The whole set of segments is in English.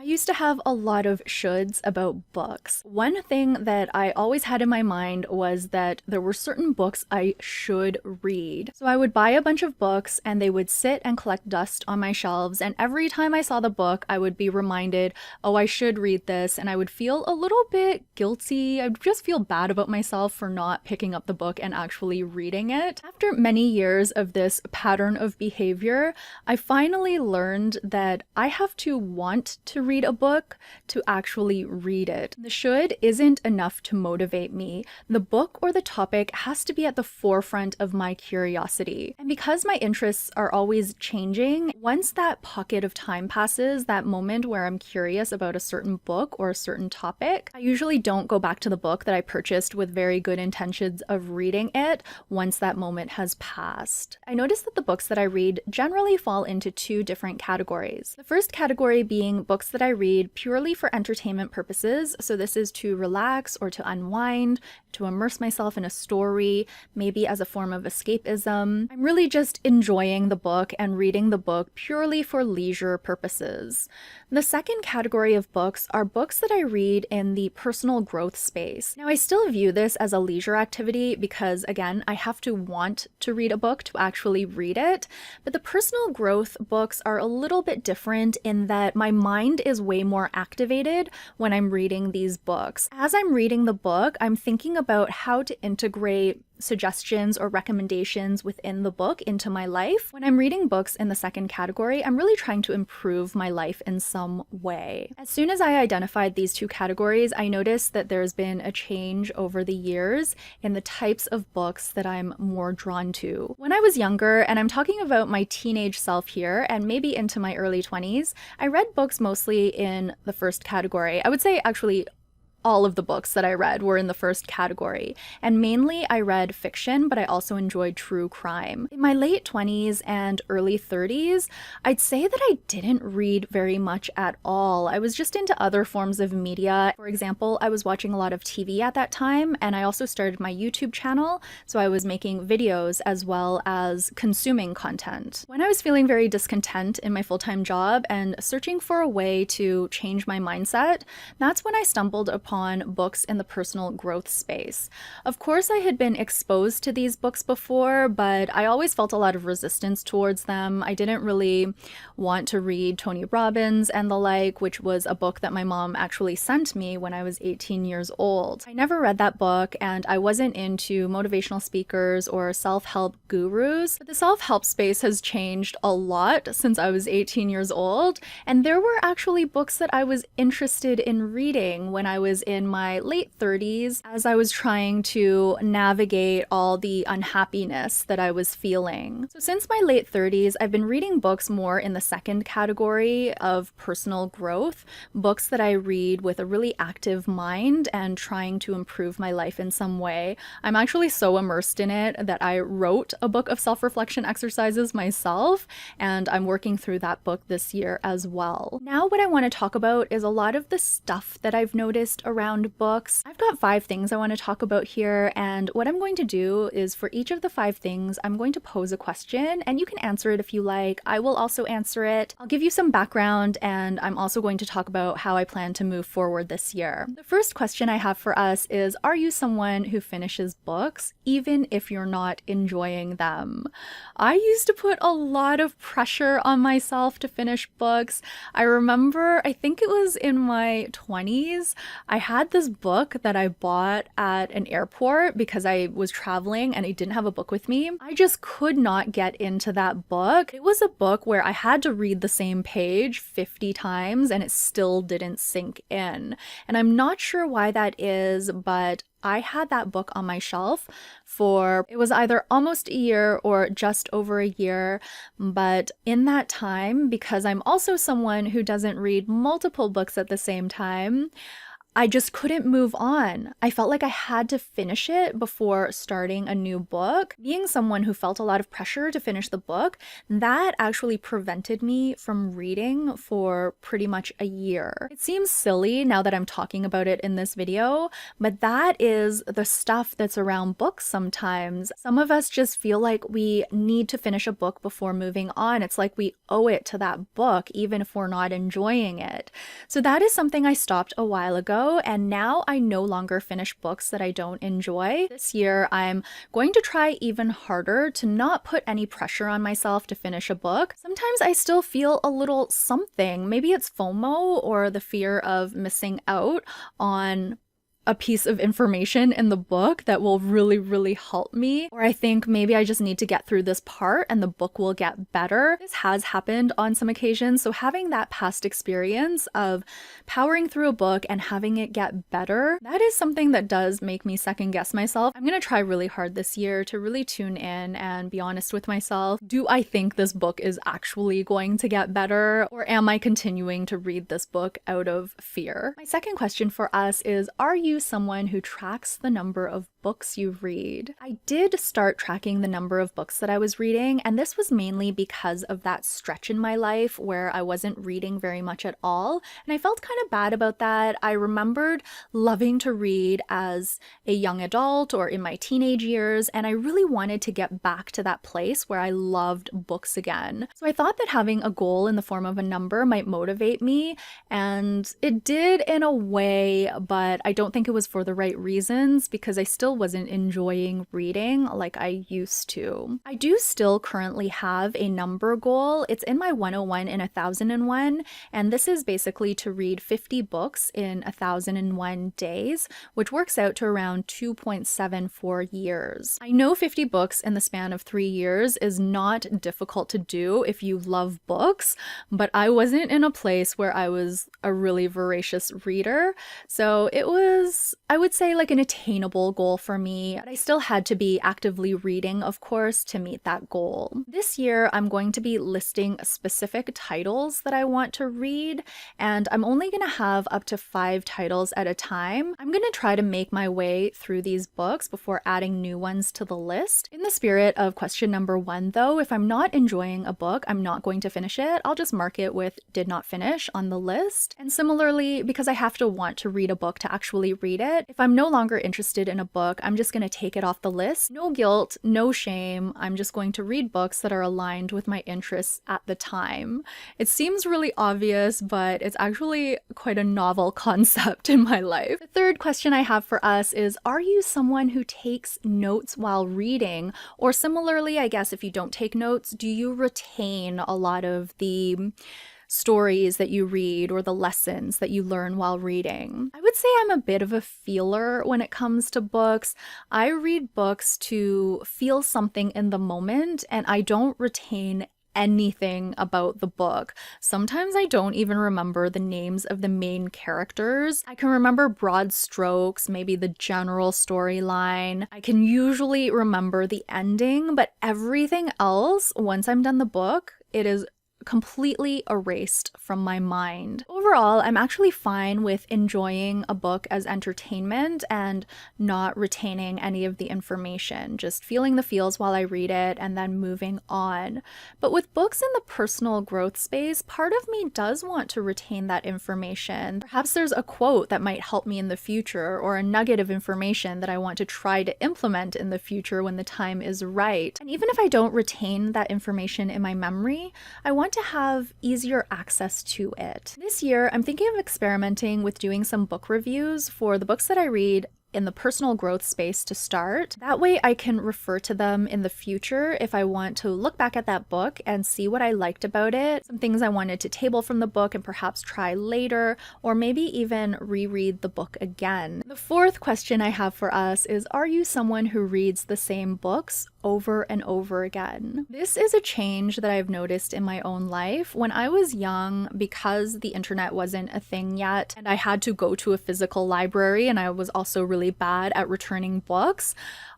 used to have a lot of shoulds about books. One thing that I always had in my mind was that there were certain books I should read. So I would buy a bunch of books and they would sit and collect dust on my shelves, and every time I saw the book, I would be reminded, oh, I should read this, and I would feel a little bit guilty. I'd just feel bad about myself for not picking up the book and actually reading it. After many years of this pattern of behavior, I finally learned that I have to want to read a book to actually read it. The should isn't enough to motivate me. The book or the topic has to be at the forefront of my curiosity. And because my interests are always changing, once that pocket of time passes, that moment where I'm curious about a certain book or a certain topic, I usually don't go back to the book that I purchased with very good intentions of reading it once that moment has passed. I noticed that the books that I read generally fall into two different categories. The first category being books that I read purely for entertainment purposes, so this is to relax or to unwind, to immerse myself in a story, maybe as a form of escapism. I'm really just enjoying the book and reading the book purely for leisure purposes. The second category of books are books that I read in the personal growth space. Now, I still view this as a leisure activity because, again, I have to want to read a book to actually read it, but the personal growth books are a little bit different in that my mind is way more activated when I'm reading these books. As I'm reading the book, I'm thinking about how to integrate suggestions or recommendations within the book into my life. When I'm reading books in the second category, I'm really trying to improve my life in some way. As soon as I identified these two categories, I noticed that there's been a change over the years in the types of books that I'm more drawn to. When I was younger, and I'm talking about my teenage self here and maybe into my early 20s, I read books mostly in the first category. I would say actually all of the books that I read were in the first category. And mainly I read fiction, but I also enjoyed true crime. In my late 20s and early 30s, I'd say that I didn't read very much at all. I was just into other forms of media. For example, I was watching a lot of TV at that time, and I also started my YouTube channel, so I was making videos as well as consuming content. When I was feeling very discontent in my full-time job and searching for a way to change my mindset, that's when I stumbled upon books in the personal growth space. Of course, I had been exposed to these books before, but I always felt a lot of resistance towards them. I didn't really want to read Tony Robbins and the like, which was a book that my mom actually sent me when I was 18 years old. I never read that book, and I wasn't into motivational speakers or self-help gurus. But the self-help space has changed a lot since I was 18 years old, and there were actually books that I was interested in reading when I was in my late 30s as I was trying to navigate all the unhappiness that I was feeling. So since my late 30s, I've been reading books more in the second category of personal growth, books that I read with a really active mind and trying to improve my life in some way. I'm actually so immersed in it that I wrote a book of self-reflection exercises myself, and I'm working through that book this year as well. Now what I want to talk about is a lot of the stuff that I've noticed around books. I've got 5 things I want to talk about here, and what I'm going to do is for each of the 5 things, I'm going to pose a question, and you can answer it if you like. I will also answer it. I'll give you some background, and I'm also going to talk about how I plan to move forward this year. The first question I have for us is, are you someone who finishes books even if you're not enjoying them? I used to put a lot of pressure on myself to finish books. I remember, I think it was in my 20s, I had this book that I bought at an airport because I was traveling and I didn't have a book with me. I just could not get into that book. It was a book where I had to read the same page 50 times and it still didn't sink in. And I'm not sure why that is, but I had that book on my shelf for, it was either almost a year or just over a year, but in that time, because I'm also someone who doesn't read multiple books at the same time, I just couldn't move on. I felt like I had to finish it before starting a new book. Being someone who felt a lot of pressure to finish the book, that actually prevented me from reading for pretty much a year. It seems silly now that I'm talking about it in this video, but that is the stuff that's around books sometimes. Some of us just feel like we need to finish a book before moving on. It's like we owe it to that book, even if we're not enjoying it. So that is something I stopped a while ago. And now I no longer finish books that I don't enjoy. This year, I'm going to try even harder to not put any pressure on myself to finish a book. Sometimes I still feel a little something. Maybe it's FOMO or the fear of missing out on a piece of information in the book that will really, really help me. Or I think maybe I just need to get through this part and the book will get better. This has happened on some occasions. So having that past experience of powering through a book and having it get better, that is something that does make me second guess myself. I'm going to try really hard this year to really tune in and be honest with myself. Do I think this book is actually going to get better? Or am I continuing to read this book out of fear? My second question for us is, are you someone who tracks the number of books you read? I did start tracking the number of books that I was reading, and this was mainly because of that stretch in my life where I wasn't reading very much at all, and I felt kind of bad about that. I remembered loving to read as a young adult or in my teenage years, and I really wanted to get back to that place where I loved books again. So I thought that having a goal in the form of a number might motivate me, and it did in a way, but I don't think it was for the right reasons because I still wasn't enjoying reading like I used to. I do still currently have a number goal. It's in my 101 in 1001, and this is basically to read 50 books in 1001 days, which works out to around 2.74 years. I know 50 books in the span of 3 years is not difficult to do if you love books, but I wasn't in a place where I was a really voracious reader, so it was, I would say, like an attainable goal for me, but I still had to be actively reading, of course, to meet that goal. This year, I'm going to be listing specific titles that I want to read, and I'm only going to have up to 5 titles at a time. I'm going to try to make my way through these books before adding new ones to the list. In the spirit of question number 1, though, if I'm not enjoying a book, I'm not going to finish it. I'll just mark it with did not finish on the list. And similarly, because I have to want to read a book to actually read it, if I'm no longer interested in a book, I'm just going to take it off the list. No guilt, no shame. I'm just going to read books that are aligned with my interests at the time. It seems really obvious, but it's actually quite a novel concept in my life. The third question I have for us is, are you someone who takes notes while reading? Or similarly, I guess if you don't take notes, do you retain a lot of the stories that you read or the lessons that you learn while reading? I would say I'm a bit of a feeler when it comes to books. I read books to feel something in the moment, and I don't retain anything about the book. Sometimes I don't even remember the names of the main characters. I can remember broad strokes, maybe the general storyline. I can usually remember the ending, but everything else, once I'm done the book, it is completely erased from my mind. Overall, I'm actually fine with enjoying a book as entertainment and not retaining any of the information, just feeling the feels while I read it and then moving on. But with books in the personal growth space, part of me does want to retain that information. Perhaps there's a quote that might help me in the future, or a nugget of information that I want to try to implement in the future when the time is right. And even if I don't retain that information in my memory, I want to have easier access to it. This year, I'm thinking of experimenting with doing some book reviews for the books that I read in the personal growth space to start. That way I can refer to them in the future if I want to look back at that book and see what I liked about it, some things I wanted to table from the book and perhaps try later, or maybe even reread the book again. The fourth question I have for us is, are you someone who reads the same books over and over again? This is a change that I've noticed in my own life. When I was young, because the internet wasn't a thing yet, and I had to go to a physical library, and I was also really bad at returning books,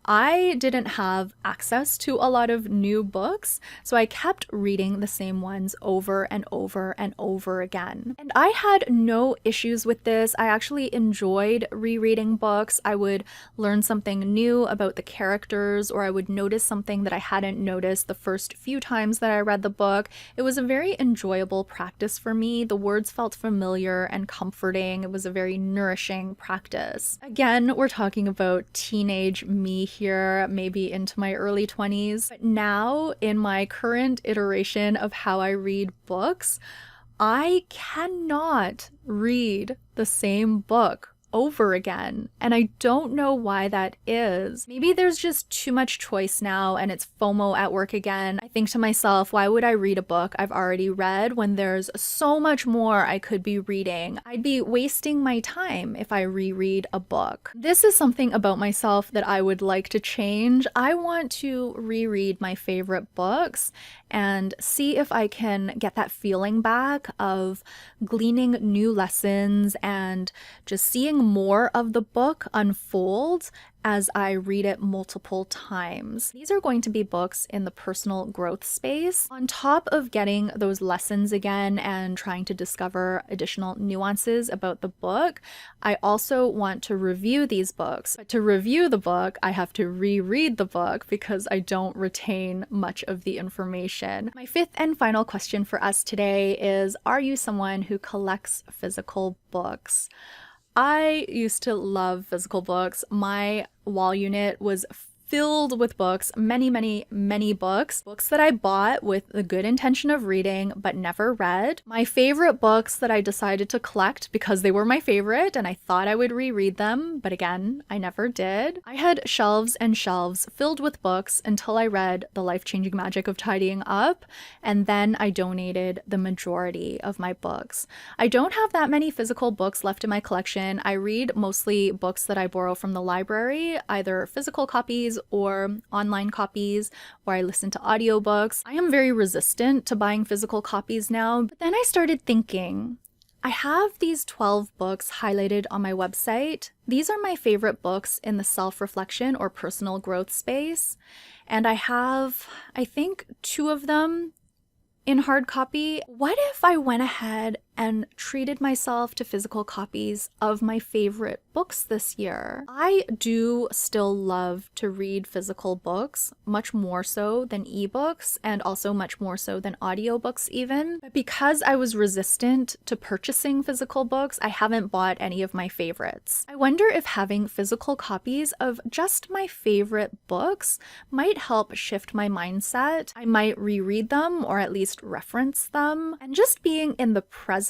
I didn't have access to a lot of new books, so I kept reading the same ones over and over and over again. And I had no issues with this. I actually enjoyed rereading books. I would learn something new about the characters, or I would notice something that I hadn't noticed the first few times that I read the book. It was a very enjoyable practice for me. The words felt familiar and comforting. It was a very nourishing practice. Again, we're talking about teenage me here, maybe into my early 20s. But now, in my current iteration of how I read books, I cannot read the same book over again. And I don't know why that is. Maybe there's just too much choice now and it's FOMO at work again. I think to myself, why would I read a book I've already read when there's so much more I could be reading? I'd be wasting my time if I reread a book. This is something about myself that I would like to change. I want to reread my favorite books and see if I can get that feeling back of gleaning new lessons and just seeing more of the book unfold as I read it multiple times. These are going to be books in the personal growth space. On top of getting those lessons again and trying to discover additional nuances about the book, I also want to review these books. But to review the book, I have to reread the book because I don't retain much of the information. My fifth and final question for us today is, are you someone who collects physical books? I used to love physical books. My wall unit was filled with books, many books that I bought with the good intention of reading but never read. My favorite books that I decided to collect because they were my favorite and I thought I would reread them, but again, I never did. I had shelves and shelves filled with books until I read The Life-Changing Magic of Tidying Up, and then I donated the majority of my books. I don't have that many physical books left in my collection. I read mostly books that I borrow from the library, either physical copies or online copies, or I listen to audiobooks. I am very resistant to buying physical copies now, but then I started thinking, I have these 12 books highlighted on my website. These are my favorite books in the self-reflection or personal growth space, and I have, I think, 2 of them in hard copy. What if I went ahead and treated myself to physical copies of my favorite books this year? I do still love to read physical books, much more so than ebooks, and also much more so than audiobooks even. But because I was resistant to purchasing physical books, I haven't bought any of my favorites. I wonder if having physical copies of just my favorite books might help shift my mindset. I might reread them or at least reference them, and just being in the presence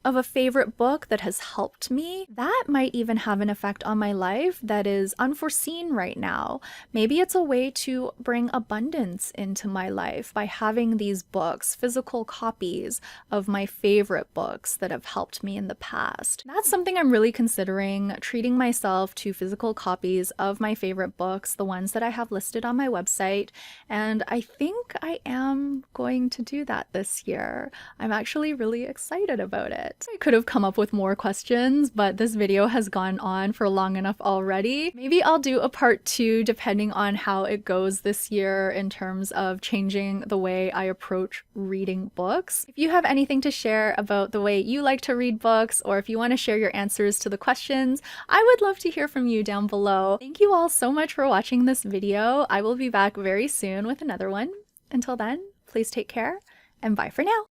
of a favorite book that has helped me, that might even have an effect on my life that is unforeseen right now. Maybe it's a way to bring abundance into my life by having these books, physical copies of my favorite books that have helped me in the past. That's something I'm really considering, treating myself to physical copies of my favorite books, the ones that I have listed on my website, and I think I am going to do that this year. I'm actually really excited about it. I could have come up with more questions, but this video has gone on for long enough already. Maybe I'll do a part 2 depending on how it goes this year in terms of changing the way I approach reading books. If you have anything to share about the way you like to read books, or if you want to share your answers to the questions, I would love to hear from you down below. Thank you all so much for watching this video. I will be back very soon with another one. Until then, please take care and bye for now.